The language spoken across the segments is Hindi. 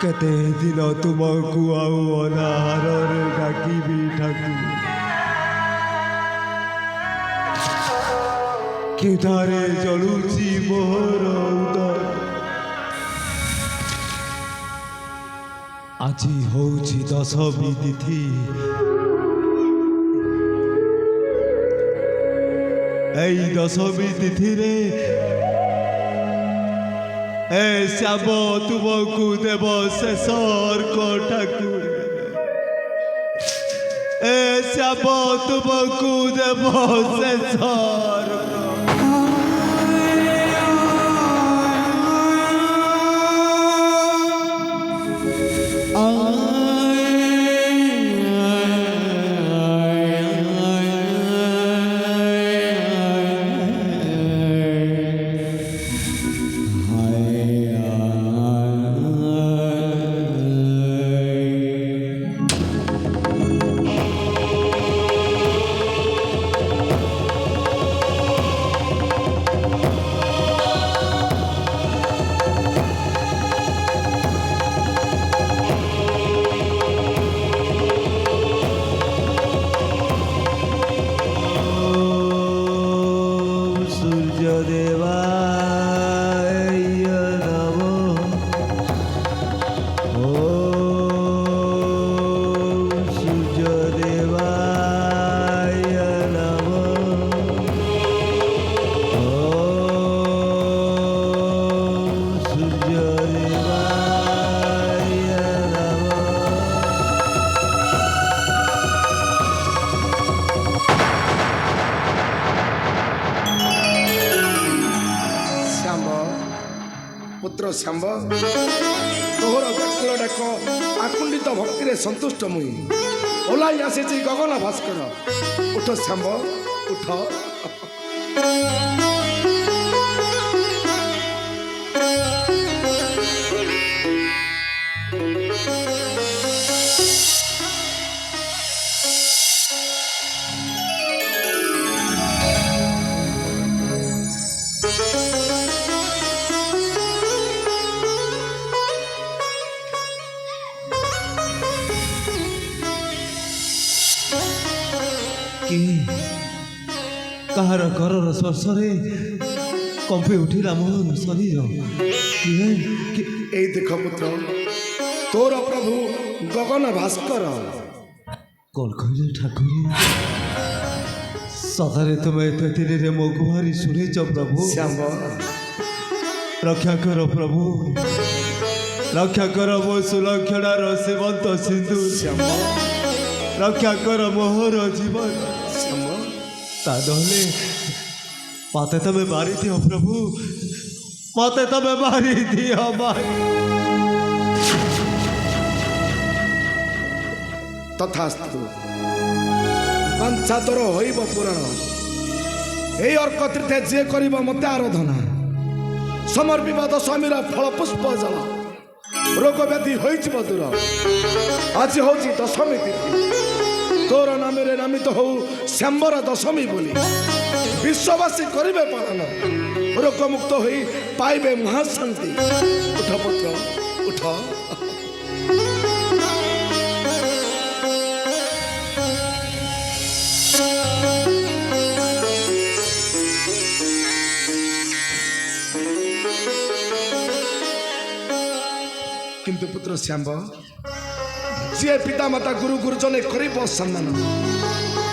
केते दिन तुमको आउ अनाहार डाकिबी ठाकुर क्षुधारे जलुची मोहर उदर আজি হଉଛି দশমী তিথি এই দশমী তিথিরে ए श्याम तुमको देव शेष अर्घ ठाकुर ए श्याम तुमको देव शेष पुत्र श्याम तोहर व्याकुल डाक आकुंडित भक्ति संतुष्ट मुई ओलाई आसी गगन भास्कर उठ श्याम उठ कहार घर स्पर्शरे कंपे उठिला मोहन शरीर ए देख पुत्र तोर प्रभु गगन भास्कर कौन कहले ठाकुर सदारे तुम एत दिन मो गुहारी शुणेच प्रभु श्याम रक्षा कर प्रभु रक्षा कर मो सुलक्षणार सीमंत सिंधु श्याम रक्षा कर मोहर जीवन श्याम तादले माते तमे मारी दियो प्रभु माते तमे मारी दियो तथास्तु पंचा तोर होइब पुराण ए अर्क तीर्थे जे करिब मते आराधना समर्पिब दशमीर फल पुष्प जल रोग व्याधि होइब दूर आज होची दशमी तिथि तोर नाम नामित हो श्याम्बर दशमी बोली विश्ववासी करिबे पालन रोग मुक्त होई पाइबे महाशांति उठ पुत्र उठ किंतु पुत्र श्याम जे पिता माता गुरु गुरुजन कर सम्मान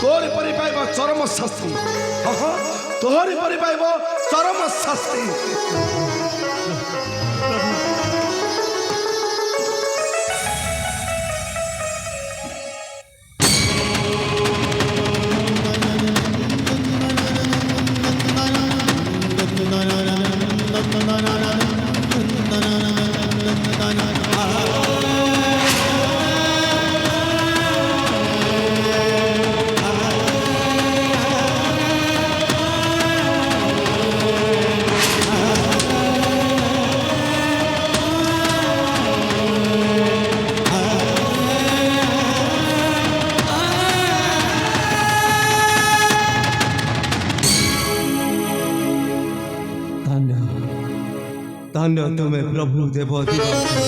तोरी परि पाइब चरम शास्ति तोहरी परि पाइब चरम शास्ति ଧନ୍ୟ ତୁମେ ପ୍ରଭୁ ଦେବ ଦିବାକର।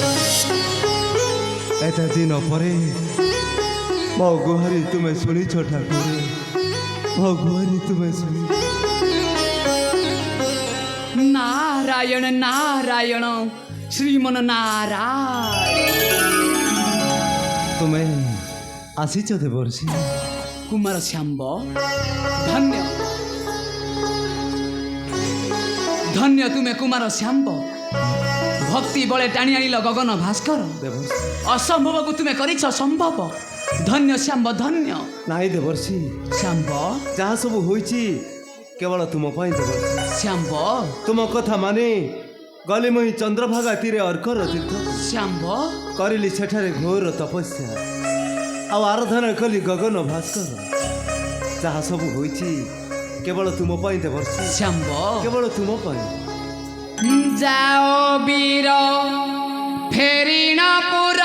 ଏତେ ଦିନ ପରେ ମୋ ଗୁହାରି ତୁମେ ଶୁଣିଛ ଠାକୁର, ମୋ ଗୁହାରି ତୁମେ ଶୁଣିଛ। नारायण नारायण श्रीमन नारायण। ତୁମେ ଆସିଛ ଦେବର୍ଷି। कुमार श्याम्ब धन्य धन्य तुमे कुमार श्याम्ब। भक्ति बळे टाणी आनिल गगन भास्कर। ଦେବର୍ଷି असंभव को तुमे करिछ संभव। धन्य श्याम्ब धन्य। ନାଇଁ ଦେବର୍ଷି, श्याम्ब ଯାହା ସବୁ ହୋଇଛି କେବଳ ତୁମ ପାଇଁ ଦେବର୍ଷି। श्याम्ब ତୁମ କଥା ମାନେ ଗଲି ମୁଇଁ ଚନ୍ଦ୍ରଭାଗା ତୀରେ ଅର୍କର ତୀର୍ଥ श्याम्ब କରିଲି, ସେଠାରେ ଘୋର ତପସ୍ୟା ଆଉ ଆରାଧନା କଲି ଗଗନ ଭାସ୍କର। ଯାହା ସବୁ ହୋଇଛି କେବଳ ତୁମ ପାଇଁ ଦେବର୍ଷି, श्याम्ब କେବଳ ତୁମ ପାଇଁ। जाओ वीर फेरिणपुर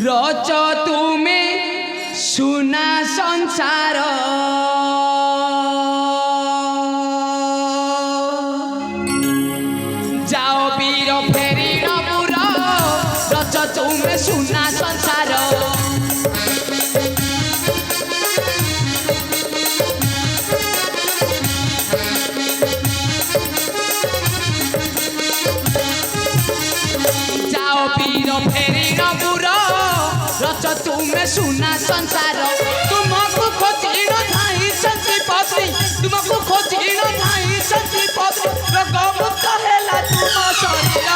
रच तुमे सुना संसार। जाओ वीर फेरिणपुर रच तुमे सुना संसार। जाओ वीर फेरिणपुर रच तुमे सुना संसार। तुमको खोजिण धाई संजीवती, तुमको खोजिण धाई संजीवती। रोगमुक्त हेला तुम शरीर।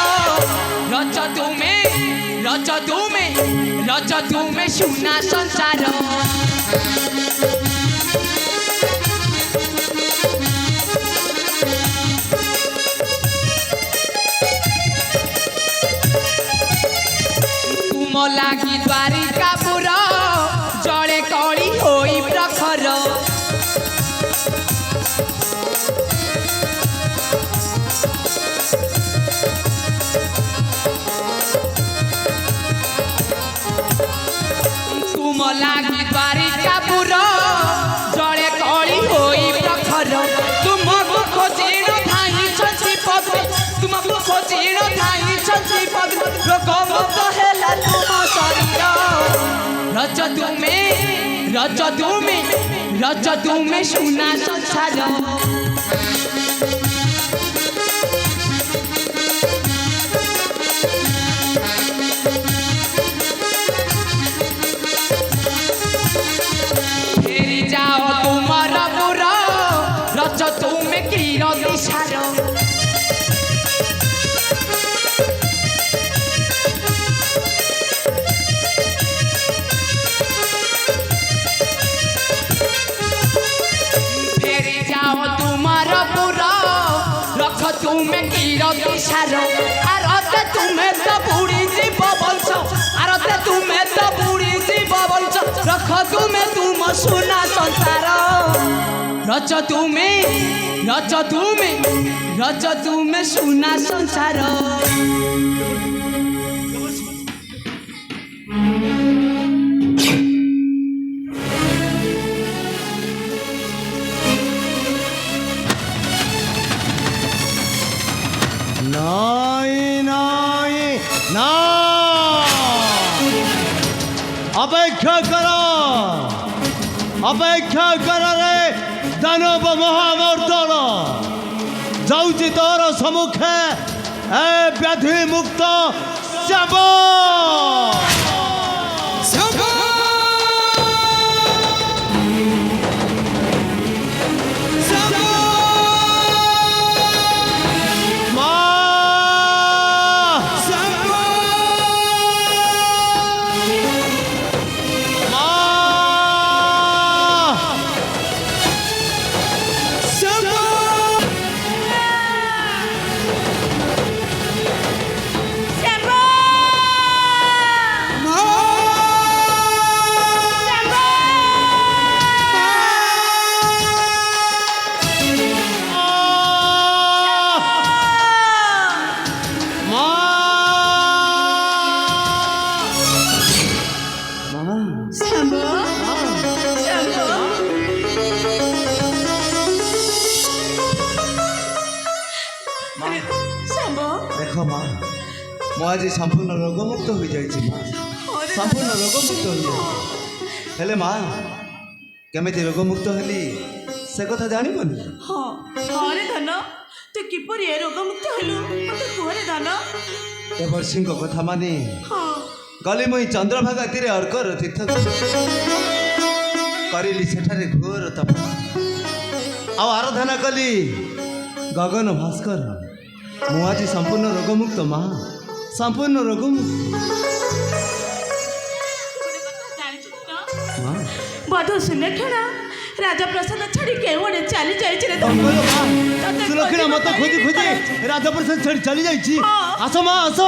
रच तुमे सुना संसार। तुम लागी द्वारिकापुर जड़े कली होई प्रखर। तुम लागी द्वारिकापुर जड़े कली होई प्रखर। तुमको खोजिण धाई संजीवती, तुमको खोजिण धाई संजीवती। रोगमुक्त हेला तुम शरीर। रच तुमे सुना संसार। फेरी जाओ तुमर पुर रच तुमे कीर दिशार। फेरी जाओ तुमर पुर रख तुमे कीर दिशार। आरते तुमे तो बुढ़ी जीव वंश, आरते तुमे तो बुढ़ी जीव वंश। रख तुमे तुम सुना संसार। रच तुमे सुना संसार। ନାଇଁ ନାଇଁ ନା, ଅପେକ୍ଷା କର ରେ ଦାନବ ମହାମର୍ଦ୍ଦନ। ଯାଉଛି ତୋର ସମ୍ମୁଖେ ଏ ବ୍ୟାଧି ମୁକ୍ତ ଶ୍ୟାମ। ମୁଁ ଆଜି ସମ୍ପୂର୍ଣ୍ଣ ରୋଗମୁକ୍ତ ହୋଇଯାଇଛି ମା ସମ୍ପୂର୍ଣ୍ଣ ରୋଗମୁକ୍ତ ହୋଇଯାଇଛି ହେଲେ ମା କେମିତି ରୋଗମୁକ୍ତ ହେଲି ସେ କଥା ଜାଣିବନି ହଁ ରେ ଧନ ତୁ କିପରି ଏ ରୋଗମୁକ୍ତ ହେଲୁ ମତେ କୁହରେ ଧନ। ଦେବର୍ଷିଙ୍କ କଥା ମାନି ହଁ ଗଲି ମୁଇଁ ଚନ୍ଦ୍ରଭାଗା ତୀରେ ଅର୍କର ତୀର୍ଥ କରିଲି ସେଠାରେ ଘୋର ତପ ଆଉ ଆରାଧନା କଲି ଗଗନ ଭାସ୍କର ମୁଁ ଆଜି ସମ୍ପୂର୍ଣ୍ଣ ରୋଗମୁକ୍ତ ମା ସମ୍ପୂର୍ଣ୍ଣ ରୋଗମୁକ୍ତ ଗୋଟେ କଥା ଜାଣିଛୁ ଧନ ମା ବଧୂ ସୁଲକ୍ଷଣା ରାଜପ୍ରସାଦ ଛାଡ଼ି କେଉଁଆଡ଼େ ଚାଲି ଯାଇଛି ରେ ଧନ। ଅଙ୍କଲ ମା ତତେ ସୁଲକ୍ଷଣା ଖୋଜିବା ମତେ ପାଇଁ ଖୋଜି ଖୋଜି ବିଫଳ। ରାଜପ୍ରସାଦ ଛାଡ଼ି ଚାଲି ଯାଇଛି ହଁ। ଆସ ମା ଆସ